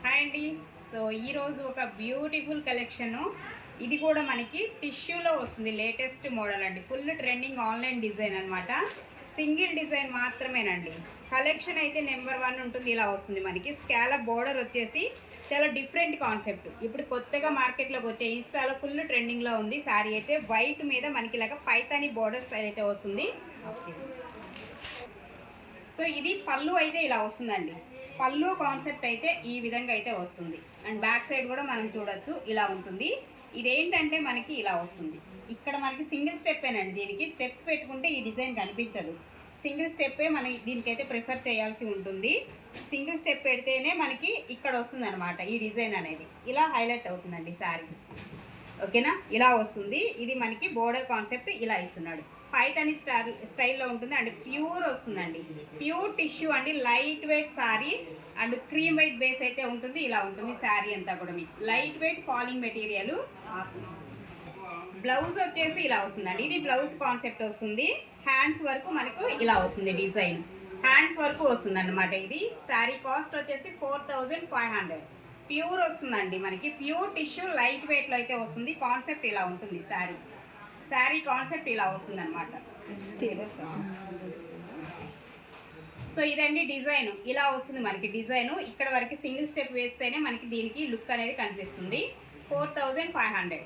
Hi అండి. So ఈరోజు ఒక బ్యూటిఫుల్ కలెక్షను. ఇది కూడా మనకి టిష్యూలో వస్తుంది. లేటెస్ట్ మోడల్ అండి. ఫుల్ ట్రెండింగ్ ఆన్లైన్ డిజైన్ అనమాట. సింగిల్ డిజైన్ మాత్రమేనండి. కలెక్షన్ అయితే నెంబర్ 1 ఉంటుంది. ఇలా వస్తుంది మనకి. స్కాలప్ బోర్డర్ వచ్చేసి చాలా డిఫరెంట్ కాన్సెప్ట్. ఇప్పుడు కొత్తగా మార్కెట్లోకి వచ్చే ఇన్స్టాలో ఫుల్ ట్రెండింగ్లో ఉంది. శారీ అయితే వైట్ మీద మనకి ఇలాగ పైతాని బోర్డర్ స్టైల్ అయితే వస్తుంది. సో ఇది పళ్ళు అయితే ఇలా వస్తుందండి. పళ్ళు కాన్సెప్ట్ అయితే ఈ విధంగా అయితే వస్తుంది. అండ్ బ్యాక్ సైడ్ కూడా మనం చూడొచ్చు, ఇలా ఉంటుంది. ఇదేంటంటే మనకి ఇలా వస్తుంది. ఇక్కడ మనకి సింగిల్ స్టెప్పేనండి. దీనికి స్టెప్స్ పెట్టుకుంటే ఈ డిజైన్ కనిపించదు. సింగిల్ స్టెప్పే మనకి దీనికైతే ప్రిఫర్ చేయాల్సి ఉంటుంది. సింగిల్ స్టెప్ పెడితేనే మనకి ఇక్కడ వస్తుంది అనమాట. ఈ డిజైన్ అనేది ఇలా హైలైట్ అవుతుందండి శారీ. ఓకేనా, ఇలా వస్తుంది. ఇది మనకి బోర్డర్ కాన్సెప్ట్ ఇలా ఇస్తున్నాడు. పైతాని స్టైల్లో ఉంటుంది అండ్ ప్యూర్ వస్తుందండి. ప్యూర్ టిష్యూ అండి. Light weight sari and cream white base అయితే ఉంటుంది. ఇలా ఉంటుంది శారీ అంతా కూడా. మీకు light weight falling material. Blouse వచ్చేసి ఇలా వస్తుందండి. ఇది బ్లౌజ్ కాన్సెప్ట్ వస్తుంది. హ్యాండ్స్ వరకు మనకు ఇలా వస్తుంది డిజైన్. హ్యాండ్స్ వరకు వస్తుంది అన్నమాట. ఇది శారీ కాస్ట్ వచ్చేసి 4500. ప్యూర్ వస్తుందండి మనకి. ప్యూర్ టిష్యూ లైట్ వెయిట్లో అయితే వస్తుంది. కాన్సెప్ట్ ఇలా ఉంటుంది. శారీ కాన్సెప్ట్ ఇలా వస్తుంది అనమాట. సో ఇదండి డిజైన్. ఇలా వస్తుంది మనకి డిజైన్. ఇక్కడ వరకు సింగిల్ స్టెప్ వేస్తేనే మనకి దీనికి లుక్ అనేది కనిపిస్తుంది. 4500.